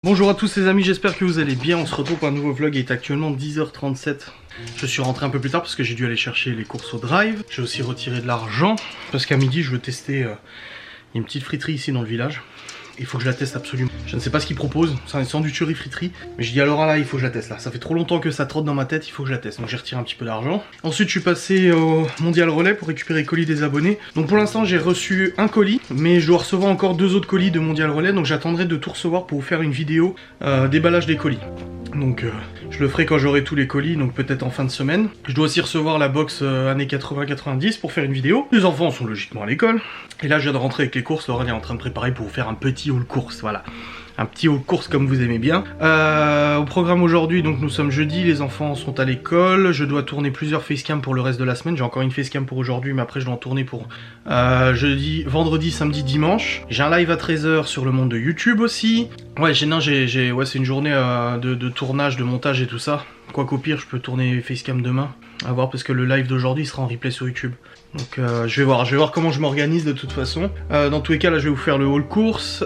Bonjour à tous les amis, j'espère que vous allez bien. On se retrouve pour un nouveau vlog. Il est actuellement 10h37. Je suis rentré un peu plus tard parce que j'ai dû aller chercher les courses au drive. J'ai aussi retiré de l'argent parce qu'à midi je veux tester une petite friterie ici dans le village. Il faut que je la teste absolument. Je ne sais pas ce qu'ils proposent, c'est un sandwicherie friterie. Mais je dis alors là, il faut que je la teste là. Ça fait trop longtemps que ça trotte dans ma tête, il faut que je la teste. Donc j'ai retiré un petit peu d'argent. Ensuite je suis passé au Mondial Relais pour récupérer les colis des abonnés. Donc pour l'instant j'ai reçu un colis, mais je dois recevoir encore 2 autres colis de Mondial Relais. Donc j'attendrai de tout recevoir pour vous faire une vidéo déballage des colis. Donc je le ferai quand j'aurai tous les colis, donc peut-être en fin de semaine. Je dois aussi recevoir la box années 80-90 pour faire une vidéo. Les enfants sont logiquement à l'école. Et là je viens de rentrer avec les courses, Laurent est en train de préparer pour vous faire un petit haul course, voilà. Un petit haul course comme vous aimez bien. Au programme aujourd'hui, donc nous sommes jeudi, les enfants sont à l'école. Je dois tourner plusieurs facecam pour le reste de la semaine. J'ai encore une facecam pour aujourd'hui, mais après je dois en tourner pour jeudi, vendredi, samedi, dimanche. J'ai un live à 13 h sur le monde de YouTube aussi. Ouais, c'est une journée de tournage, de montage et tout ça. Quoi qu'au pire, je peux tourner facecam demain. À voir parce que le live d'aujourd'hui sera en replay sur YouTube. Donc je vais voir comment je m'organise de toute façon. Dans tous les cas, là je vais vous faire le haul course.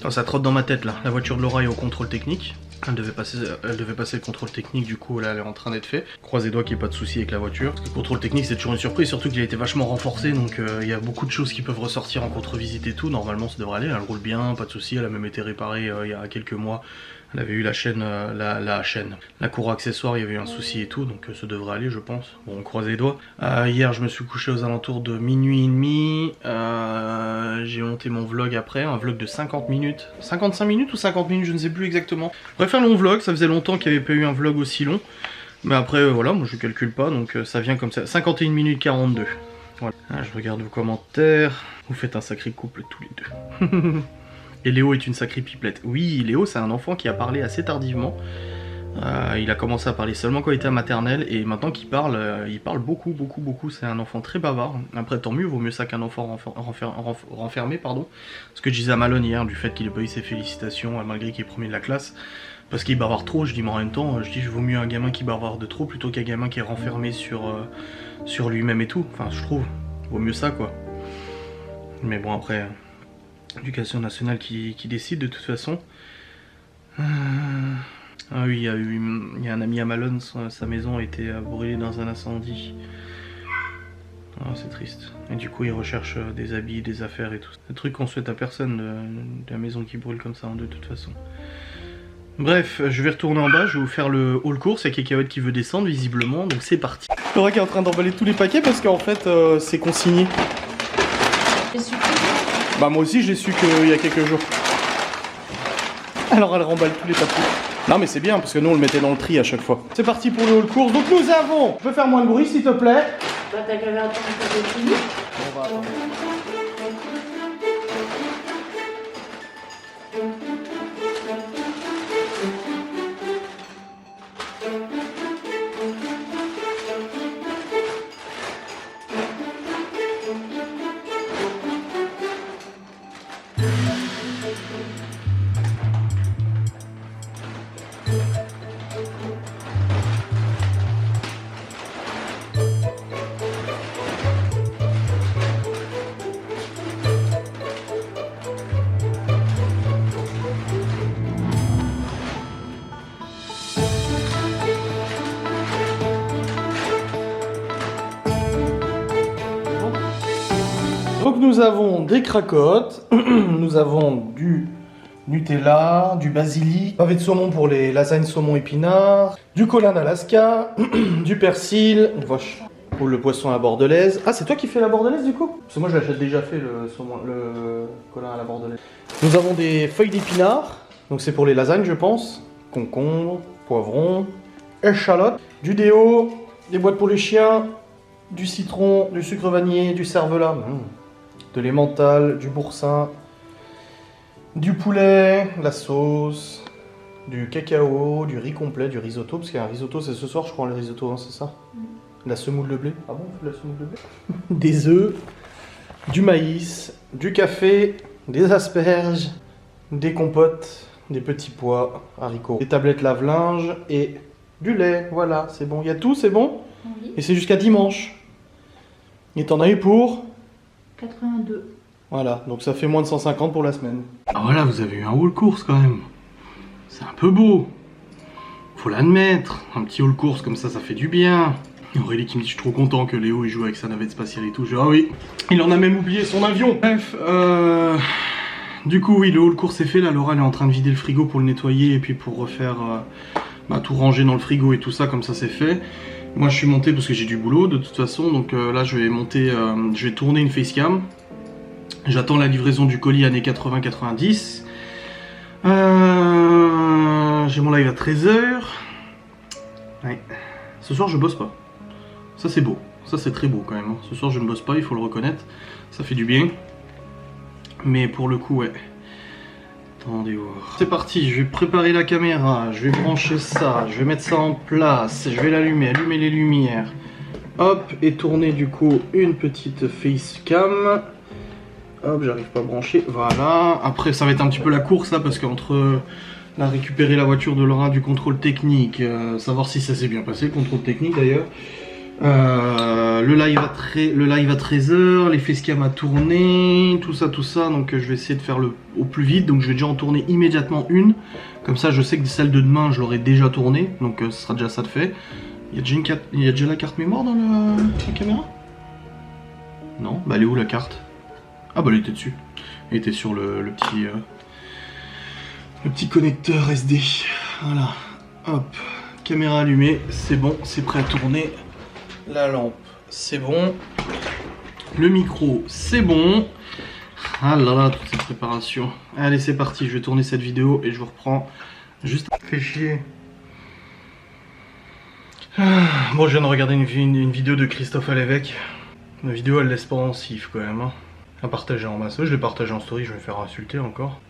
Oh, ça trotte dans ma tête là. La voiture de Laura est au contrôle technique. Elle devait passer le contrôle technique, du coup là elle est en train d'être fait. Croisez les doigts qu'il n'y ait pas de soucis avec la voiture. Parce que le contrôle technique c'est toujours une surprise, surtout qu'il a été vachement renforcé. Donc il y a beaucoup de choses qui peuvent ressortir en contre-visite et tout. Normalement ça devrait aller, elle roule bien, pas de soucis. Elle a même été réparée il y a quelques mois. Elle avait eu la chaîne, la cour accessoire, il y avait eu un souci et tout, donc ça devrait aller je pense. Bon, on croise les doigts. Hier je me suis couché aux alentours de minuit et demi. J'ai monté mon vlog après, un vlog de 50 minutes. 55 minutes ou 50 minutes, je ne sais plus exactement. Bref, un long vlog, ça faisait longtemps qu'il n'y avait pas eu un vlog aussi long. Mais après, voilà, moi je calcule pas, donc ça vient comme ça. 51 minutes 42. Voilà. Je regarde vos commentaires. Vous faites un sacré couple tous les deux. Et Léo est une sacrée pipelette. Oui, Léo c'est un enfant qui a parlé assez tardivement. Il a commencé à parler seulement quand il était à maternelle. Et maintenant qu'il parle, il parle beaucoup. C'est un enfant très bavard. Après tant mieux, vaut mieux ça qu'un enfant renfermé, pardon. Ce que je disais à Malone hier, du fait qu'il ait pas eu ses félicitations, malgré qu'il est premier de la classe. Parce qu'il bavarde trop, je dis, mais en même temps, je dis, je vaut mieux un gamin qui bavarde trop plutôt qu'un gamin qui est renfermé sur lui-même et tout. Enfin, je trouve, vaut mieux ça quoi. Mais bon, après... Éducation nationale qui décide de toute façon. Ah oui, il y a un ami à Malone, sa maison a été brûlée dans un incendie. Ah, c'est triste. Et du coup il recherche des habits, des affaires et tout. C'est un truc qu'on souhaite à personne de la maison qui brûle comme ça de toute façon. Bref, je vais retourner en bas, je vais vous faire le haul course. Il y a Cacahuète qui veut descendre visiblement, donc c'est parti. Laura qui est en train d'emballer tous les paquets parce qu'en fait c'est consigné. Bah moi aussi je l'ai su qu'il y a quelques jours. Alors elle remballe tous les papiers. Non mais c'est bien parce que nous on le mettait dans le tri à chaque fois. C'est parti pour le haul course. Donc nous avons... Tu peux faire moins de bruit s'il te plaît? Bah t'as qu'à attendre que c'est fini. On va attendre. Donc nous avons des cracottes, nous avons du Nutella, du basilic, pavé de saumon pour les lasagnes saumon épinards, du colin d'Alaska, du persil, vache, pour le poisson à la bordelaise. Ah c'est toi qui fais la bordelaise du coup? Parce que moi je l'achète déjà fait le saumon, le colin à la bordelaise. Nous avons des feuilles d'épinards, donc c'est pour les lasagnes je pense, concombre, poivron, échalote, du déo, des boîtes pour les chiens, du citron, du sucre vanillé, du cervelas. De l'emmental, du boursin, du poulet, la sauce, du cacao, du riz complet, du risotto, parce qu'il y a un risotto, c'est ce soir je crois le risotto, hein, c'est ça? La semoule de blé. Ah bon, on fait la semoule de blé? Des œufs, du maïs, du café, des asperges, des compotes, des petits pois, haricots, des tablettes lave-linge et du lait, voilà, c'est bon. Il y a tout, c'est bon? Oui. Et c'est jusqu'à dimanche. Et t'en as eu pour? 82. Voilà, donc ça fait moins de 150 pour la semaine. Ah voilà, vous avez eu un haul course quand même. C'est un peu beau. Faut l'admettre. Un petit haul course comme ça fait du bien. Aurélie qui me dit je suis trop content que Léo il joue avec sa navette spatiale et tout. Je dis ah oui, il en a même oublié son avion. Bref, du coup oui, le haul course est fait. Là, Laura elle est en train de vider le frigo pour le nettoyer et puis pour refaire tout ranger dans le frigo et tout ça, comme ça c'est fait. Moi je suis monté parce que j'ai du boulot de toute façon, donc là je vais monter, je vais tourner une facecam. J'attends la livraison du colis années 80-90. J'ai mon live à 13h. Ouais. Ce soir je bosse pas. Ça c'est beau, ça c'est très beau quand même. Ce soir je ne bosse pas, il faut le reconnaître. Ça fait du bien. Mais pour le coup ouais. Attendez voir. C'est parti, je vais préparer la caméra, je vais brancher ça, je vais mettre ça en place, je vais l'allumer, allumer les lumières. Hop, et tourner du coup une petite facecam. Hop, j'arrive pas à brancher, voilà. Après ça va être un petit peu la course là, parce qu'entre là, récupérer la voiture de Laura du contrôle technique, savoir si ça s'est bien passé, le contrôle technique d'ailleurs. Le live à 13h, les facecam à tourner, tout ça, donc je vais essayer de faire au plus vite, donc je vais déjà en tourner immédiatement une, comme ça je sais que celle de demain je l'aurai déjà tournée, donc ce sera déjà ça de fait. Il y a déjà la carte mémoire dans la caméra? Non? Bah elle est où la carte? Ah bah elle était dessus, elle était sur le petit connecteur SD, voilà, hop, caméra allumée, c'est bon, c'est prêt à tourner. La lampe, c'est bon. Le micro, c'est bon. Ah là là, toute cette préparation. Allez, c'est parti, je vais tourner cette vidéo et je vous reprends juste. Fait chier. Bon, je viens de regarder une vidéo de Christophe Alévêque. La vidéo, elle laisse pas pensif quand même. Hein. À partager en masse. Je l'ai partagé en story, je vais me faire insulter encore.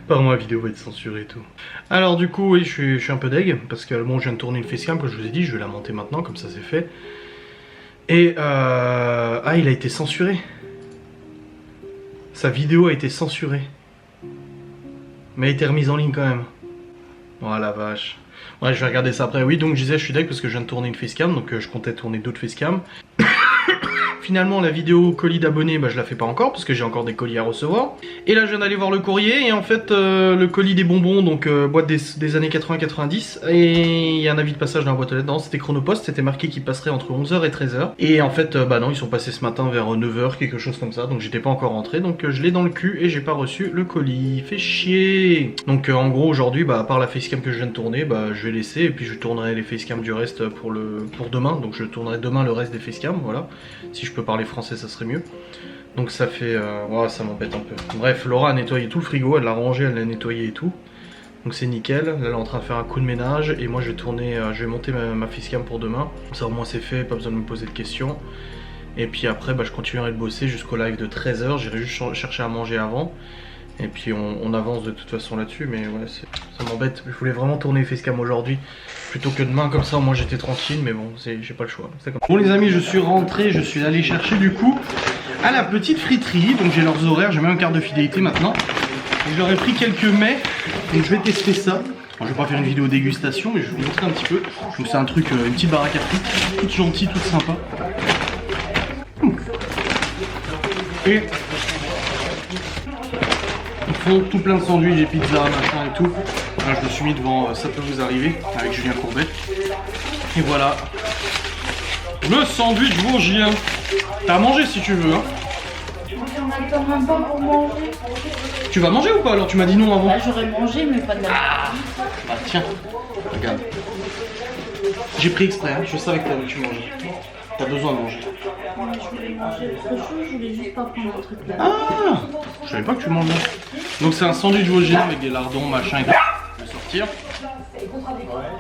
Par moi, la vidéo va être censurée et tout. Alors du coup, oui, je suis un peu deg, parce que bon, je viens de tourner une facecam, comme je vous ai dit, je vais la monter maintenant, comme ça c'est fait. Et ah, il a été censuré. Sa vidéo a été censurée. Mais elle a été remise en ligne quand même. Oh la vache. Ouais, je vais regarder ça après. Oui, donc je disais, je suis deg parce que je viens de tourner une facecam, donc je comptais tourner d'autres facecam. Finalement, la vidéo colis d'abonnés, bah, je la fais pas encore parce que j'ai encore des colis à recevoir. Et là, je viens d'aller voir le courrier et en fait, le colis des bonbons, donc boîte des années 80-90. Et il y a un avis de passage dans la boîte aux lettres. Non, c'était Chronopost, c'était marqué qu'il passerait entre 11h et 13h. Et en fait, bah non, ils sont passés ce matin vers 9h, quelque chose comme ça. Donc j'étais pas encore rentré, donc je l'ai dans le cul et j'ai pas reçu le colis. Fait chier. Donc en gros, aujourd'hui, bah, à part la facecam que je viens de tourner, bah, je vais laisser et puis je tournerai les facecam du reste pour demain. Donc je tournerai demain le reste des facecam, voilà. Si je peux parler français, ça serait mieux. Donc ça fait... ouais, ça m'embête un peu. Bref, Laura a nettoyé tout le frigo, elle l'a rangé, elle l'a nettoyé et tout. Donc c'est nickel. Là, elle est en train de faire un coup de ménage. Et moi, je vais tourner, je vais monter ma facecam pour demain. Ça, au moins, c'est fait, pas besoin de me poser de questions. Et puis après, bah, je continuerai de bosser jusqu'au live de 13h. J'irai juste chercher à manger avant. Et puis on avance de toute façon là-dessus. Mais ouais, ça m'embête. Je voulais vraiment tourner les facecam aujourd'hui plutôt que demain, comme ça au moins j'étais tranquille, mais bon, j'ai pas le choix. Bon les amis, je suis rentré, je suis allé chercher du coup à la petite friterie, donc j'ai leurs horaires, j'ai même une carte de fidélité maintenant. Et je leur ai pris quelques mets, donc je vais tester ça. Bon, je vais pas faire une vidéo dégustation, mais je vais vous montrer un petit peu. Donc c'est un truc, une petite baraque à frites, toute gentille, toute sympa. Et ils font tout plein de sandwichs, des pizzas, machin et tout. Là, je me suis mis devant Ça peut vous arriver avec Julien Courbet. Et voilà. Le sandwich vosgien. T'as à manger si tu veux. Hein. On n'attend même pas pour manger. Tu vas manger ou pas alors? Tu m'as dit non avant. Là, j'aurais mangé, mais pas de la. Bah tiens, regarde. J'ai pris exprès, hein. Je savais que tu mangeais. T'as besoin de manger. Ouais, je voulais manger autre chose, je voulais juste pas prendre un truc là. Ah, je savais pas que tu mangeais. Donc c'est un sandwich vosgien avec des lardons, machin et tout. Je vais sortir.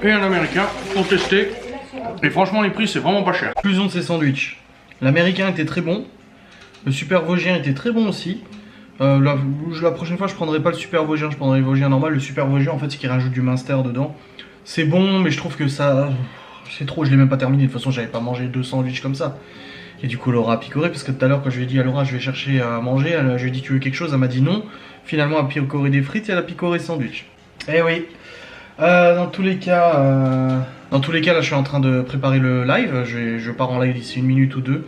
Et un américain pour tester. Et franchement les prix c'est vraiment pas cher. Conclusion de ces sandwichs. L'américain était très bon. Le super vosgien était très bon aussi. La prochaine fois je prendrai pas le super vosgien, je prendrai le vosgien normal. Le super vosgien en fait c'est qu'il rajoute du Munster dedans. C'est bon mais je trouve que ça... C'est trop, je l'ai même pas terminé. De toute façon j'avais pas mangé 2 sandwichs comme ça. Et du coup Laura a picoré parce que tout à l'heure quand je lui ai dit à Laura je vais chercher à manger, je lui ai dit tu veux quelque chose, elle m'a dit non. Finalement elle a picoré des frites et elle a picoré sandwich. Eh oui. Dans tous les cas là je suis en train de préparer le live. Je pars en live d'ici 1 minute ou 2.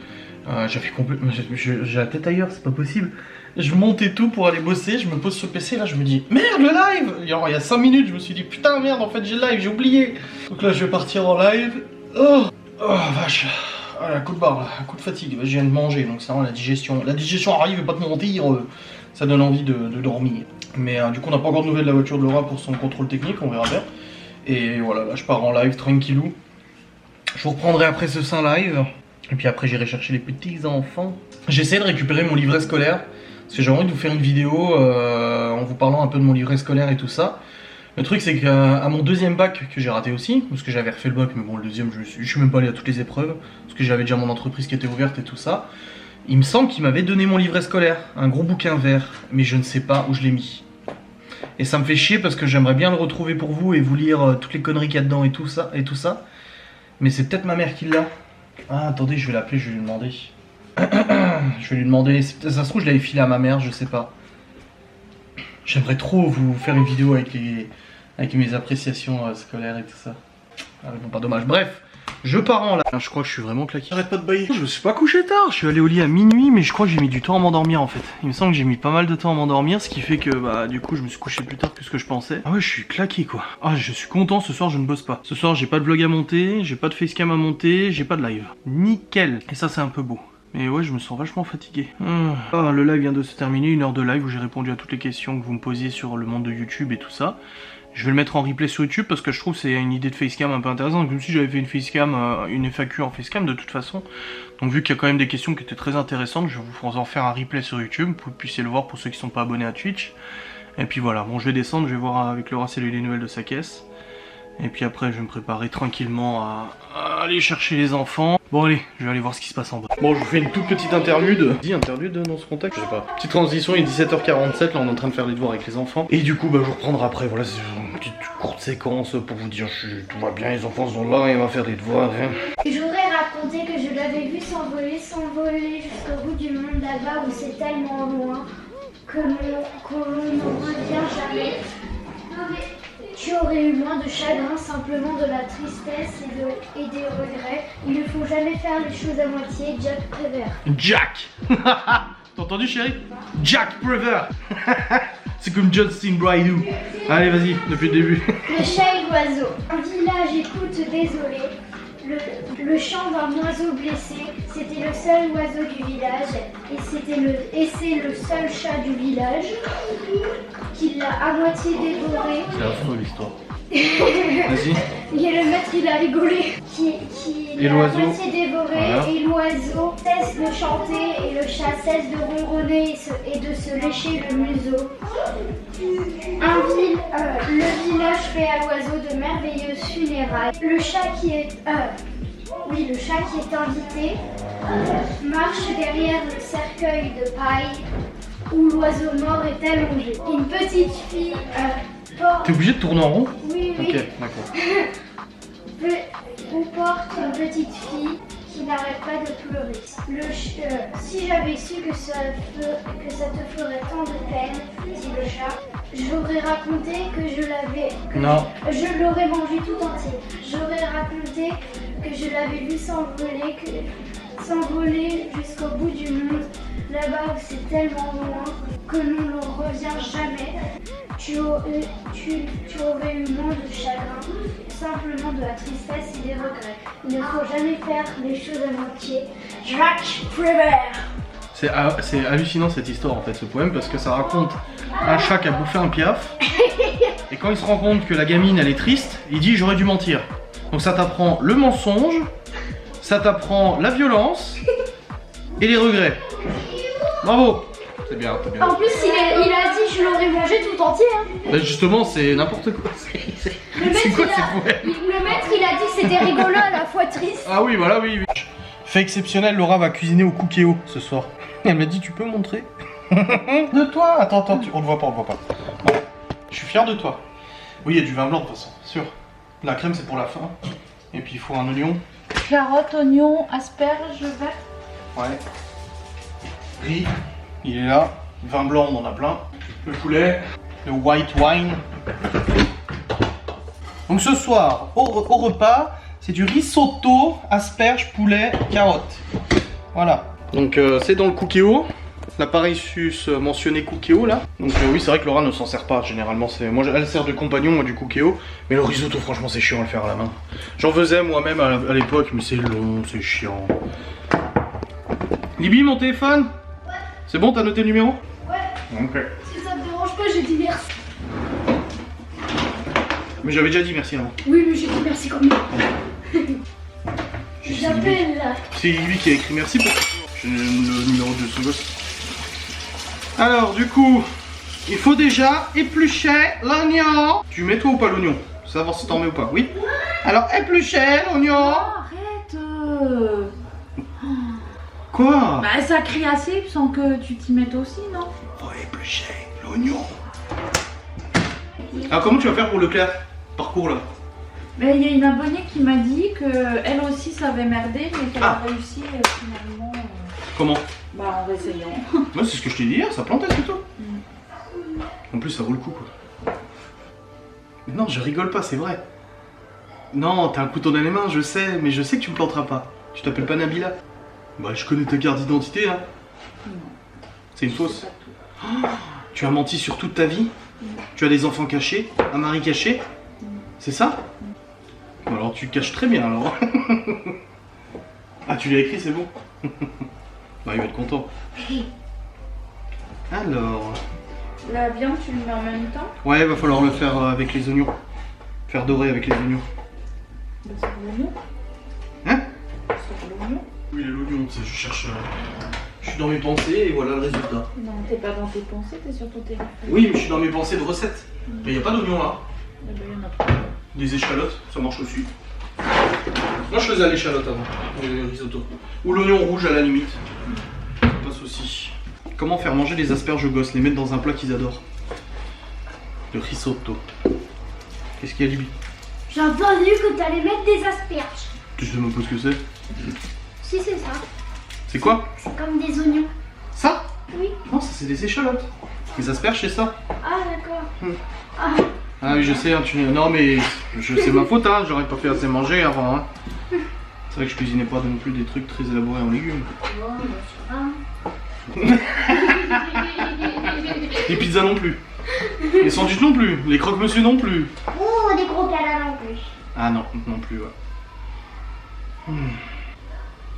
J'avais complètement. J'ai la tête ailleurs, c'est pas possible. Je montais tout pour aller bosser, je me pose sur le PC, là je me dis merde le live. Alors, il y a 5 minutes, je me suis dit putain merde, en fait j'ai le live, j'ai oublié. Donc là je vais partir en live. Oh vache. Ah, un coup de barre, là, un coup de fatigue. Je viens de manger, donc c'est vraiment la digestion. La digestion arrive, pas te mentir, ça donne envie de dormir. Mais du coup on n'a pas encore de nouvelles de la voiture de Laura pour son contrôle technique, on verra bien. Et voilà, là je pars en live tranquillou. Je vous reprendrai après ce sein live. Et puis après j'irai chercher les petits enfants. J'essaie de récupérer mon livret scolaire. Parce que j'ai envie de vous faire une vidéo en vous parlant un peu de mon livret scolaire et tout ça. Le truc c'est qu'à mon deuxième bac, que j'ai raté aussi, parce que j'avais refait le bac, mais bon le deuxième je suis même pas allé à toutes les épreuves, parce que j'avais déjà mon entreprise qui était ouverte et tout ça. Il me semble qu'il m'avait donné mon livret scolaire, un gros bouquin vert, mais je ne sais pas où je l'ai mis. Et ça me fait chier parce que j'aimerais bien le retrouver pour vous et vous lire toutes les conneries qu'il y a dedans et tout ça. Mais c'est peut-être ma mère qui l'a. Ah attendez, je vais l'appeler, je vais lui demander. Je vais lui demander, ça se trouve je l'avais filé à ma mère, je sais pas. J'aimerais trop vous faire une vidéo avec mes appréciations scolaires et tout ça. Ah bon, pas dommage. Bref, je pars en là. Je crois que je suis vraiment claqué. Arrête pas de bailler. Je me suis pas couché tard, je suis allé au lit à minuit, mais je crois que j'ai mis du temps à m'endormir en fait. Il me semble que j'ai mis pas mal de temps à m'endormir, ce qui fait que bah du coup je me suis couché plus tard que ce que je pensais. Ah ouais, je suis claqué quoi. Ah, je suis content, ce soir je ne bosse pas. Ce soir j'ai pas de vlog à monter, j'ai pas de facecam à monter, j'ai pas de live. Nickel. Et ça c'est un peu beau. Mais ouais, je me sens vachement fatigué. Ah, le live vient de se terminer, 1 heure de live où j'ai répondu à toutes les questions que vous me posiez sur le monde de YouTube et tout ça. Je vais le mettre en replay sur YouTube parce que je trouve que c'est une idée de facecam un peu intéressante. Comme si j'avais fait une facecam, une FAQ en facecam de toute façon. Donc vu qu'il y a quand même des questions qui étaient très intéressantes, je vais vous en faire un replay sur YouTube pour que vous puissiez le voir pour ceux qui sont pas abonnés à Twitch. Et puis voilà, bon je vais descendre, je vais voir avec Laura si elle a eu les nouvelles de sa caisse. Et puis après je vais me préparer tranquillement à aller chercher les enfants. Bon allez, je vais aller voir ce qui se passe en bas. Bon, je vous fais une toute petite interlude. Interlude dans ce contexte, je sais pas. Petite transition, il est 17h47, là on est en train de faire les devoirs avec les enfants. Et du coup, bah je vous reprendrai après, voilà, c'est une petite courte séquence pour vous dire tout va bien, les enfants sont là et on va faire les devoirs. Hein. Je voudrais raconter que je l'avais vu s'envoler jusqu'au bout du monde là-bas où c'est tellement loin que l'on ne revient jamais. Tu aurais eu moins de chagrin, simplement de la tristesse et des regrets. Il ne faut jamais faire les choses à moitié, Jack Prévert. Jack. T'as entendu chérie? Jack Prévert. C'est comme Justin Bridou. Allez vas-y, depuis le début. Le chat et l'oiseau. Un village écoute désolé. Le chant d'un oiseau blessé, c'était le seul oiseau du village et c'est le seul chat du village qui l'a à moitié dévoré. C'est affreux l'histoire. Vas-y. Et le maître il a rigolé. Qui l'a à moitié dévoré voilà. Et l'oiseau cesse de chanter et le chat cesse de ronronner et de se lécher le museau. Le village fait à l'oiseau de merveilleuses funérailles. Le chat qui est invité marche derrière le cercueil de paille où l'oiseau mort est allongé. Une petite fille porte... T'es obligé de tourner en rond? Oui. Ok, d'accord. On porte une petite fille qui n'arrête pas de pleurer. Si j'avais su que ça te ferait tant de peine, dit le chat, j'aurais raconté que je l'avais... Non. Je l'aurais mangé tout entier. J'aurais raconté que je l'avais vu s'envoler jusqu'au bout du monde, là-bas où c'est tellement loin que l'on ne revient jamais. Tu aurais eu moins de chagrin, simplement de la tristesse et des regrets. Il ne faut jamais faire les choses à moitié. Jack Prévert. C'est hallucinant cette histoire en fait, ce poème, parce que ça raconte un chat qui a bouffé un piaf, et quand il se rend compte que la gamine elle est triste, il dit j'aurais dû mentir. Donc ça t'apprend le mensonge, ça t'apprend la violence et les regrets. Bravo. C'est bien, t'as bien. En plus il a dit je l'aurais mangé tout entier. Hein. Bah justement c'est n'importe quoi. C'est quoi ces poèmes? Le maître il a dit que c'était rigolo à la fois triste. Ah oui voilà oui. Fait exceptionnel, Laura va cuisiner au cookéo ce soir. Elle m'a dit tu peux montrer de toi. Attends, on le voit pas, Voilà. Je suis fier de toi. Oui, il y a du vin blanc de toute façon, sûr. La crème c'est pour la fin. Et puis il faut un oignon. Carotte, oignon, asperges, vert. Ouais. Riz, il est là. Vin blanc, on en a plein. Le poulet, le white wine. Donc ce soir, au repas, c'est du risotto, asperges, poulet, carottes. Voilà. Donc c'est dans le Cookéo. L'appareil sus mentionné Cookéo là. Donc oui, c'est vrai que Laura ne s'en sert pas généralement. Moi, elle sert de compagnon moi du Cookéo. Mais le risotto, franchement, c'est chiant à le faire à la main. J'en faisais moi-même à l'époque, mais c'est long, c'est chiant. Libby, mon téléphone? Ouais. C'est bon, t'as noté le numéro? Ouais. Ok. Si ça te dérange pas, j'ai dit merci. Mais j'avais déjà dit merci avant. Oui, mais j'ai dit merci quand même. J'appelle là. C'est Libby qui a écrit merci pour le numéro de son gosse. Alors du coup, il faut déjà éplucher l'oignon. Tu mets toi ou pas l'oignon? Savoir si t'en mets ou pas, oui. Alors éplucher l'oignon. Arrête. Quoi? Bah ça crie assez sans que tu t'y mettes aussi, non? Faut éplucher l'oignon. Alors comment tu vas faire pour le clair parcours là? Mais il y a une abonnée qui m'a dit que elle aussi savait merder, mais qu'elle a réussi finalement. Comment? Bah en essayant. Moi c'est ce que je t'ai dit hier, ça plantait c'est tout. En plus ça vaut le coup quoi. Mais non, je rigole pas, c'est vrai. Non, t'as un couteau dans les mains, je sais, mais je sais que tu me planteras pas. Tu t'appelles pas Nabila? Bah je connais ta carte d'identité hein. Non. C'est une fausse. Oh, tu as menti sur toute ta vie? Tu as des enfants cachés? Un mari caché? C'est ça? Bon, alors tu caches très bien alors. Ah tu l'as écrit, c'est bon. Bah il va être content. Alors... La viande tu le mets en même temps? Ouais, va falloir le faire avec les oignons. Faire dorer avec les oignons. Bah, sur l'oignon. Hein? Sur l'oignon. Oui, l'oignon, je cherche... Je suis dans mes pensées et voilà le résultat. Non, t'es pas dans tes pensées, t'es sur ton téléphone. Oui, mais je suis dans mes pensées de recettes. Mais il n'y a pas d'oignon là. Eh ben, y en a pas. Des échalotes, ça marche aussi. Moi je faisais à l'échalote avant, le risotto. Ou l'oignon rouge à la limite. Ça passe aussi. Comment faire manger les asperges aux gosses? Les mettre dans un plat qu'ils adorent. Le risotto. Qu'est-ce qu'il y a, Libby? J'ai entendu que t'allais mettre des asperges. Tu sais même pas ce que c'est. Si, c'est ça. C'est quoi? C'est comme des oignons. Ça? Oui. Non, ça c'est des échalotes. Les asperges c'est ça. Ah, d'accord. Ah. Ah oui, je sais, hein, non mais c'est ma faute, hein, j'aurais pas fait assez manger avant. Hein. C'est vrai que je cuisinais pas non plus des trucs très élaborés en légumes. Oh, bah, Les pizzas non plus. Les sandwichs non plus. Les croque-monsieur non plus. oh, des gros câlins non plus. Ah non, non plus, ouais.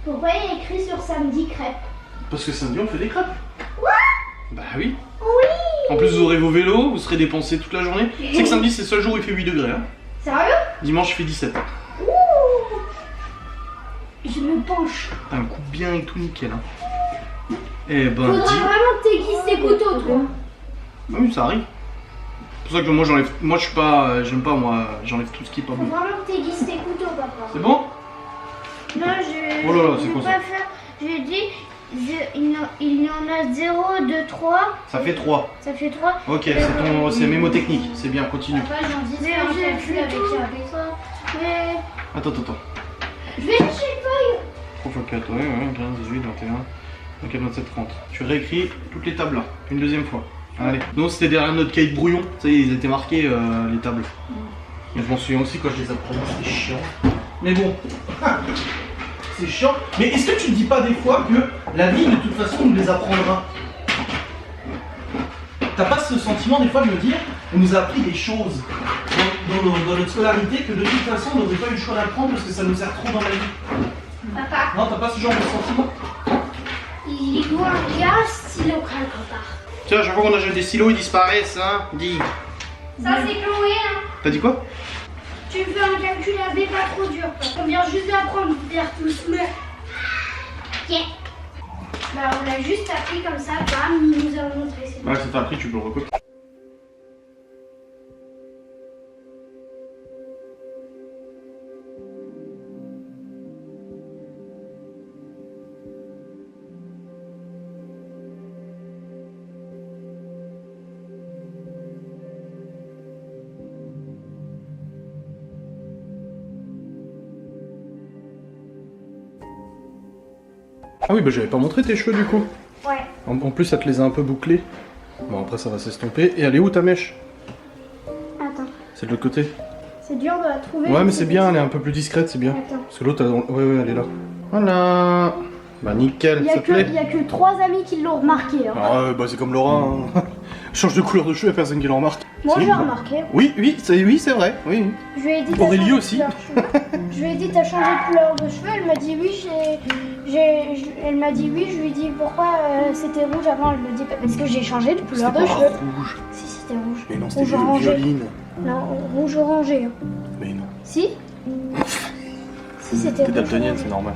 Pourquoi il y a écrit sur samedi crêpes? Parce que samedi on fait des crêpes. Quoi? Bah oui. Oui. En plus vous aurez vos vélos, vous serez dépensés toute la journée. C'est que samedi c'est le seul jour où il fait 8 degrés. Hein. Sérieux? Dimanche il fait 17. Ouh. Je me penche. T'as un coup bien et tout nickel. Hein. Eh ben Faudra dis... vraiment que t'aiguises tes couteaux, toi. Ah oui, ça arrive. C'est pour ça que moi j'enlève... Moi je suis pas... J'aime pas moi, j'enlève tout ce qui est pas Faut bon. vraiment que t'aiguises tes couteaux, papa. C'est bon? Non, je... Oh là là, c'est je quoi vais ça? pas faire... Je dis... il y en a 0, 2, 3. Ça fait 3. Ça fait 3. Ok, c'est mémotechnique. C'est bien, continue. Papa, j'en dis mais j'ai avec ça. Mais... Attends. Je vais chercher une feuille. 3 x 4, ouais, 15, 18, 21, 24, 27, 30. Tu réécris toutes les tables là, une deuxième fois. Allez. Non, c'était derrière notre cahier de brouillon. Ça y est, ils étaient marqués les tables. Mais je m'en souviens aussi quand je les apprenais, c'était chiant. Mais bon. C'est chiant. Mais est-ce que tu ne dis pas des fois que la vie, de toute façon, nous les apprendra? T'as pas ce sentiment des fois de me dire, on nous a appris des choses dans notre scolarité que de toute façon on n'aurait pas eu le choix d'apprendre parce que ça nous sert trop dans la vie? Papa, Non, t'as pas ce genre de sentiment? il doit y avoir un stylo quelque part. Tiens, à chaque fois qu'on achète des stylos, ils disparaissent, hein? Dis. Ça, c'est Chloé, hein. T'as dit quoi? Tu me fais un calcul AB pas trop dur. On vient juste d'apprendre vers tous le... Ok. Bah, on l'a juste appris comme ça, bam, il nous a montré. C'est bon. Ouais, ça t'a appris, tu peux le recopier. Ah oui, bah j'avais pas montré tes cheveux du coup. Ouais. En plus, ça te les a un peu bouclés. Bon, après, ça va s'estomper. Et elle est où ta mèche? Attends. C'est de l'autre côté. C'est dur de la trouver. Ouais, mais c'est bien, elle est un peu plus discrète, c'est bien. Attends. Parce que l'autre, ouais, elle est là. Voilà. Bah nickel, ça te plaît? Il y a que 3 amis qui l'ont remarqué. Hein. Ah, bah c'est comme Laura, hein. Change de couleur de cheveux, personne qui le remarque. Moi Si. j'ai remarqué. Oui, c'est vrai, oui. Je lui ai dit Aurélie t'as changé aussi. de couleur de cheveux. Je lui ai dit t'as changé de couleur de cheveux. Elle m'a dit oui. Elle m'a dit oui. Je lui ai dit pourquoi c'était rouge avant. Elle me dit parce que j'ai changé de couleur de C'était pas cheveux. rouge. Si c'était rouge. Mais non, c'était Rouge orangé. violine. Non, rouge orangé. Hein. Mais non. Si. Si c'était T'es rouge. daltonienne, orangé. c'est normal.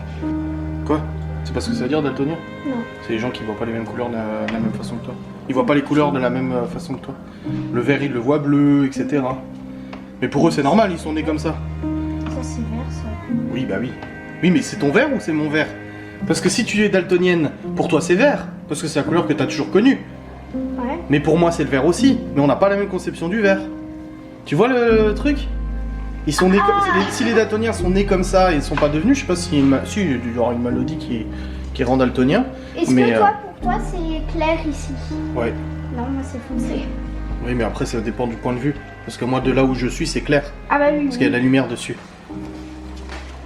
Quoi? C'est pas ce que ça veut dire daltonien? Non. C'est les gens qui voient pas les mêmes couleurs de la même façon que toi. Ils voient pas les couleurs de la même façon que toi. Le vert, ils le voient bleu, etc. Mais pour eux, c'est normal, ils sont nés comme ça. Ça c'est vert ça. Oui, bah oui. Oui, mais c'est ton vert ou c'est mon vert? Parce que si tu es daltonienne, pour toi c'est vert. Parce que c'est la couleur que t'as toujours connue. Ouais. Mais pour moi, c'est le vert aussi. Mais on n'a pas la même conception du vert. Tu vois le truc? Ils sont nés si les daltoniens sont nés comme ça et ne sont pas devenus, je sais pas si il y aura une maladie qui rend daltonien. Est-ce Mais, que toi, pour toi, c'est clair ici? Ouais. Non, moi c'est foncé. Oui, mais après, ça dépend du point de vue. Parce que moi, de là où je suis, c'est clair. Ah bah oui. Parce qu'il y a de la lumière dessus.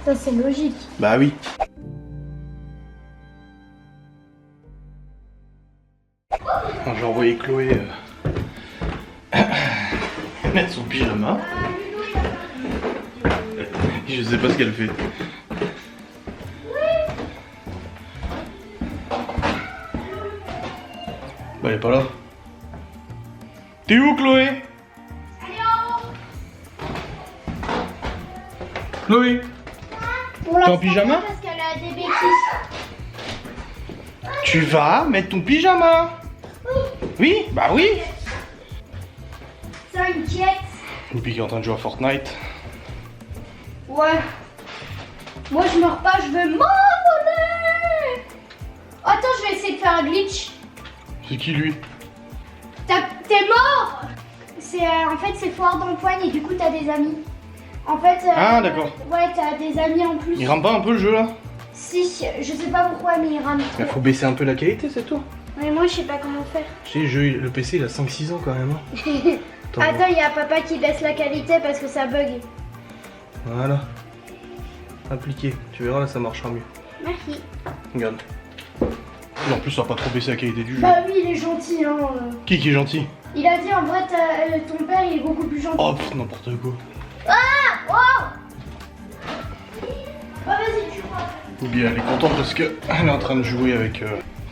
Ça c'est logique. Bah oui. Alors, j'ai envoyé Chloé mettre son pyjama. Je sais pas ce qu'elle fait. Bah elle est pas là. T'es où Chloé? Chloé? Pour T'es en l'instant, pyjama? non, parce qu'elle a des béquilles. Tu vas mettre ton pyjama? Oui? Bah oui. T'inquiète. Depuis qu'il est en train de jouer à Fortnite. Ouais. Moi je meurs pas, je veux m'envoler. Attends, je vais essayer de faire un glitch. C'est qui lui? T'es mort. C'est en fait c'est foire d'empoigne et du coup t'as des amis. En fait. Ah, d'accord. Ouais, t'as des amis en plus. Il rame pas un peu le jeu là? Si, je sais pas pourquoi, mais il rame. Il faut baisser un peu la qualité, c'est tout. Mais moi je sais pas comment faire. Tu sais, le PC il a 5-6 ans quand même. Hein. Attends, il y a papa qui baisse la qualité parce que ça bug. Voilà. Appliqué. Tu verras là, ça marchera mieux. Merci. Regarde. Et en plus, ça va pas trop baisser la qualité du jeu. Bah oui, il est gentil, hein. Qui est gentil? Il a dit en vrai, ton père il est beaucoup plus gentil. Oh, pff, n'importe quoi. Ah, wow. Bah vas-y, tu crois. Ou bien elle est contente parce que elle est en train de jouer avec.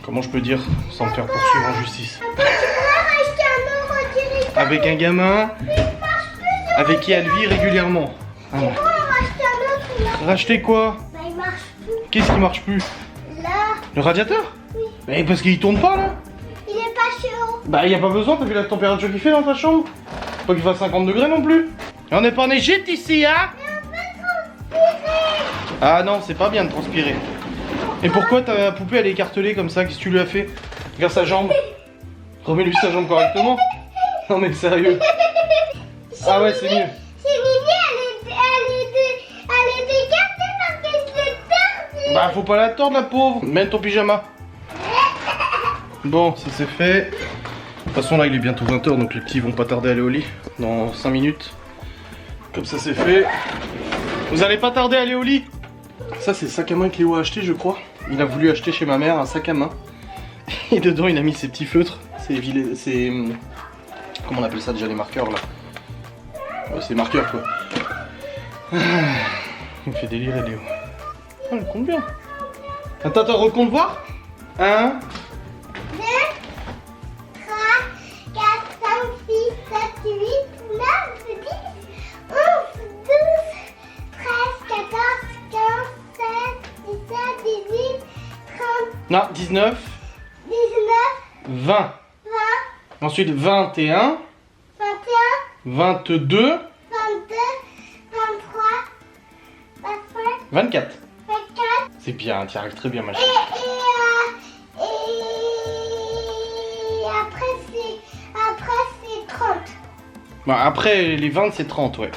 Comment je peux dire sans me faire poursuivre en justice. Acheter un euro direct. Avec un gamin avec qui elle vit régulièrement. Ah non. Acheter un autre là. Racheter quoi? Bah il marche plus. Qu'est-ce qui marche plus? Là, Le radiateur? Oui. Mais parce qu'il tourne pas là? il est pas chaud. Bah y a pas besoin, t'as vu la température qu'il fait dans ta chambre? Pas qu'il fasse 50 degrés non plus. Et on n'est pas en Égypte ici, hein? Ah non, c'est pas bien de transpirer. Et pourquoi ta poupée elle est écartelée comme ça? Qu'est-ce que tu lui as fait? Regarde sa jambe. Remets-lui sa jambe correctement. Non mais sérieux. Ah ouais, c'est mieux. C'est Mimi, elle est décapée parce que je l'ai perdue. Bah faut pas la tordre la pauvre. Mets ton pyjama. Bon, ça c'est fait. De toute façon là il est bientôt 20h donc les petits vont pas tarder à aller au lit. Dans 5 minutes. Comme ça c'est fait. Vous allez pas tarder à aller au lit. Ça c'est le sac à main que Léo a acheté je crois. Il a voulu acheter chez ma mère un sac à main. Et dedans il a mis ses petits feutres. C'est... Comment on appelle ça déjà, les marqueurs là? Ouais, c'est marqueurs quoi. Il me fait délirer Léo. Oh, elle compte bien. Attends, recompte voir. 1, 2, 3, 4, 5, 6, 7, 8, 9, 10, 11, 12, 13, 14, 15, 16, 17, 18, 30, non, 19, 19, 20. 20, Ensuite 21, 21, 22, 22, 23, 25, 24. 24. C'est bien, tu arrives très bien ma Et, chérie. et après c'est 30. Bon, après les 20 c'est 30 ouais.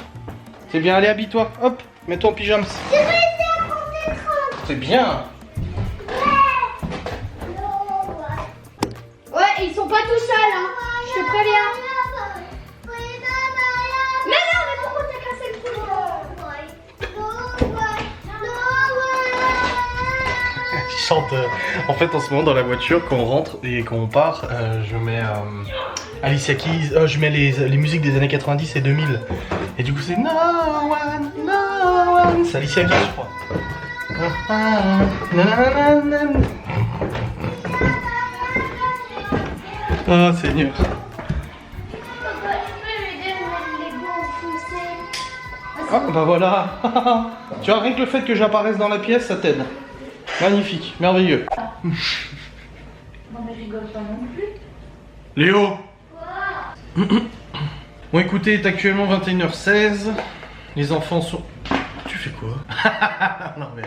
C'est bien, allez habille-toi, hop, mets-toi en pyjama. Je vais essayer à compter 30. C'est bien. Ouais, ils sont pas tout seuls, hein. Je te préviens. Mais non, mais pourquoi t'as cassé le truc? chante. En fait, en ce moment, dans la voiture, quand on rentre et quand on part, je mets Alicia Keys, je mets les musiques des années 90 et 2000. Et du coup, c'est No One, No One. C'est Alicia Keys, je crois. Oh Seigneur. Papa, tu peux m'aider à mettre les gants enfoncés? Ah bah voilà. Tu vois, rien que le fait que j'apparaisse dans la pièce, ça t'aide. Magnifique, merveilleux. Non mais rigole pas non plus. Léo. Bon écoutez, il est actuellement 21h16. Les enfants sont... Tu fais quoi? Non mais...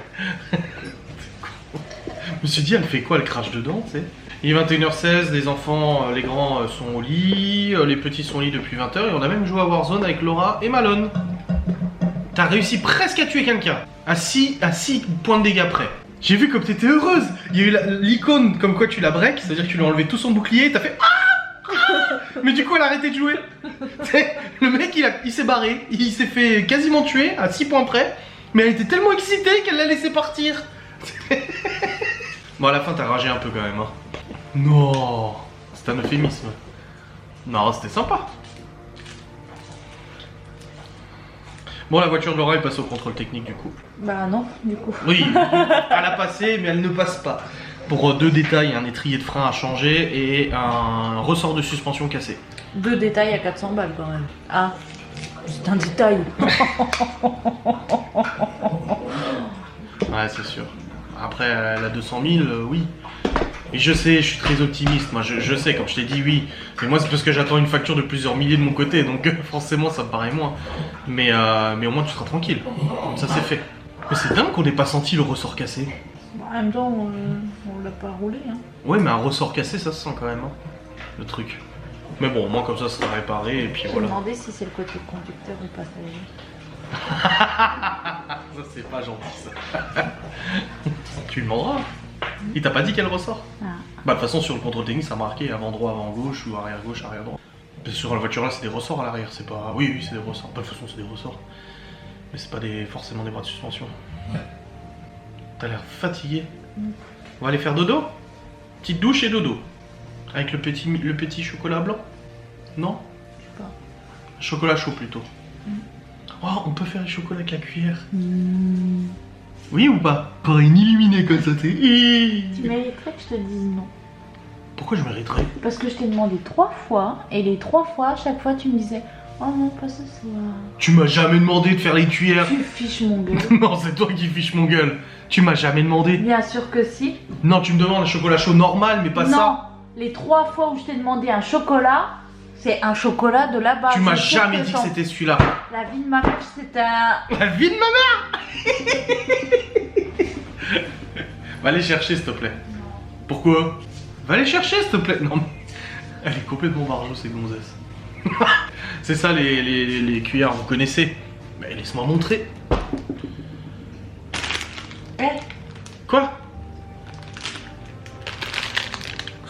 Je me suis dit, elle fait quoi? Elle crache dedans, tu sais. Il est 21h16, les enfants, les grands sont au lit, les petits sont au lit depuis 20h et on a même joué à Warzone avec Laura et Malone. T'as réussi presque à tuer quelqu'un, à 6 points de dégâts près. J'ai vu comme t'étais heureuse. Il y a eu l'icône comme quoi tu la break, c'est-à-dire que tu lui as enlevé tout son bouclier et t'as fait ah. Mais du coup elle a arrêté de jouer. Le mec il s'est barré, il s'est fait quasiment tuer à 6 points près, mais elle était tellement excitée qu'elle l'a laissé partir. Bon à la fin t'as ragé un peu quand même hein. Non, c'est un euphémisme. Non, c'était sympa. Bon, la voiture de Laura est passée au contrôle technique du coup. Bah non, du coup. Oui, elle a passé, mais elle ne passe pas. Pour 2 détails, un étrier de frein à changer et un ressort de suspension cassé. 2 détails à 400 balles quand même. Ah, c'est un détail. Ouais, c'est sûr. Après, elle a 200 000, oui. Et je sais, je suis très optimiste, moi je sais, comme je t'ai dit oui. Mais moi c'est parce que j'attends une facture de plusieurs milliers de mon côté, donc forcément ça me paraît moins. Mais au moins tu seras tranquille, comme ça c'est fait. Mais c'est dingue qu'on n'ait pas senti le ressort cassé. En même temps, on l'a pas roulé. Hein. Ouais, mais un ressort cassé ça se sent quand même, hein, le truc. Mais bon, au moins comme ça sera réparé et puis Je me voilà. demandais si c'est le côté conducteur ou passager. Ça c'est pas gentil ça. Tu le demanderas. Il t'a pas dit quel ressort? Ah. Bah de toute façon sur le contrôle technique ça marquait avant droit, avant gauche ou arrière gauche, arrière droit. Sur la voiture là c'est des ressorts à l'arrière, c'est pas... Oui c'est des ressorts, de toute façon c'est des ressorts. Mais c'est pas forcément des bras de suspension. T'as l'air fatigué. On va aller faire dodo? Petite douche et dodo. Avec le petit chocolat blanc? Non? Je sais pas. Chocolat chaud plutôt. Oh on peut faire les chocolats avec la cuillère. Oui ou pas? Pas une illuminée comme ça, t'es... Tu mériterais que je te dise non. Pourquoi je mériterais? Parce que je t'ai demandé 3 fois, et les 3 fois, à chaque fois tu me disais oh non, pas ce soir. Tu m'as jamais demandé de faire les cuillères. Tu fiches mon gueule. Non, c'est toi qui fiches mon gueule. Tu m'as jamais demandé. Bien sûr que si. Non, tu me demandes un chocolat chaud normal, mais pas Non, ça. les 3 fois où je t'ai demandé un chocolat, c'est un chocolat de là-bas. Tu m'as C'est sûr jamais dit que sans- c'était celui-là. La vie de ma mère, c'est un... La vie de ma mère. Va aller chercher, s'il te plaît. Pourquoi? Va aller chercher, s'il te plaît. Non, mais... Elle est complètement barjot, ces gonzesses. C'est ça, les cuillères, vous connaissez. Mais laisse-moi montrer. Eh, Quoi?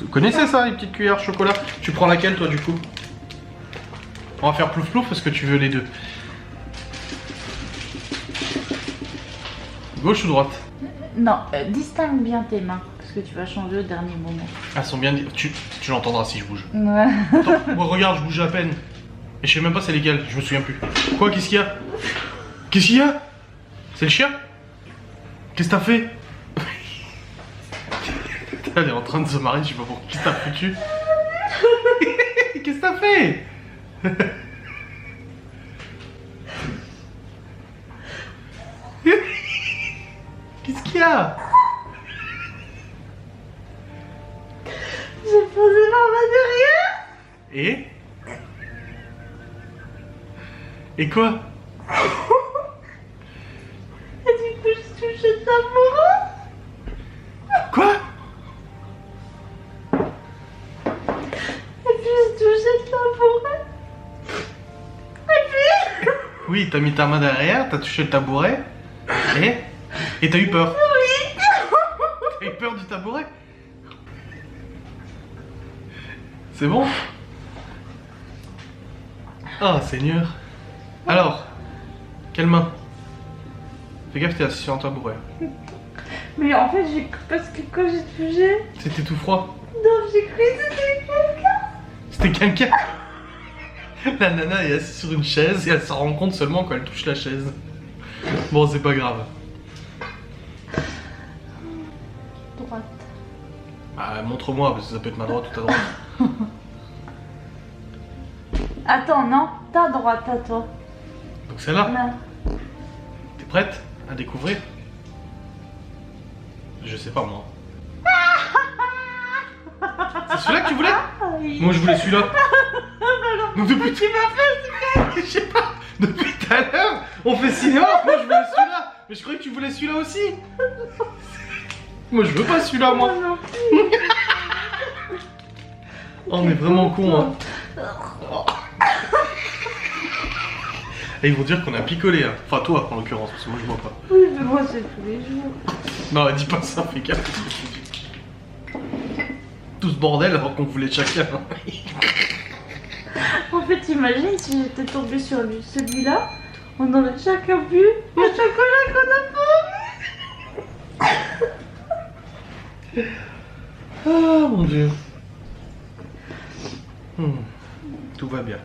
Vous connaissez ça, les petites cuillères chocolat? Tu prends laquelle, toi, du coup? On va faire plouf plouf parce que tu veux les deux. Gauche ou droite? non, distingue bien tes mains, parce que tu vas changer au dernier moment. Elles sont bien... Tu l'entendras si je bouge. Ouais. Attends, moi, regarde, je bouge à peine. Et je sais même pas c'est lesquelles, je me souviens plus. Quoi, qu'est-ce qu'il y a? Qu'est-ce qu'il y a? C'est le chien? Qu'est-ce que t'as fait? Elle est en train de se marrer, je sais pas pourquoi. Qu'est-ce que t'as foutu? Qu'est-ce que t'as fait? Qu'est-ce qu'il y a? J'ai posé ma main derrière. Et? Et quoi? Et du coup, je touchais ta bourreau. Quoi? Et puis, je touchais ta bourreau. Et puis... Oui, t'as mis ta main derrière, t'as touché le tabouret. Et t'as eu peur? Oui. T'as eu peur du tabouret? C'est bon? Oh Seigneur. Alors, quelle main? Fais gaffe, t'es assis sur un tabouret. Mais en fait, parce que quand j'ai touché, C'était tout froid. non, j'ai cru que c'était quelqu'un. C'était quelqu'un. La nana est assise sur une chaise et elle s'en rend compte seulement quand elle touche la chaise. Bon, c'est pas grave. Droite. Ah, montre-moi, parce que ça peut être ma droite ou ta droite. Attends, non, ta droite à toi. Donc celle-là, Là. t'es prête à découvrir? Je sais pas moi. C'est celui-là que tu voulais? Oui. Moi je voulais celui-là. Donc depuis Tu m'as fait. je sais pas, depuis tout à l'heure, on fait cinéma, moi je voulais celui-là. Mais je croyais que tu voulais celui-là aussi. Moi je veux pas celui-là moi. Oh non. Oh, on est vraiment con hein. Et ils vont dire qu'on a picolé hein. Enfin toi en l'occurrence, parce que moi je bois pas. Oui, mais moi c'est tous les jours. Non, dis pas ça, fais gaffe. Tout ce bordel alors qu'on voulait chacun. En fait, imagine si j'étais tombée sur celui-là, on aurait chacun bu le chocolat qu'on a pas. Ah mon dieu. Tout va bien.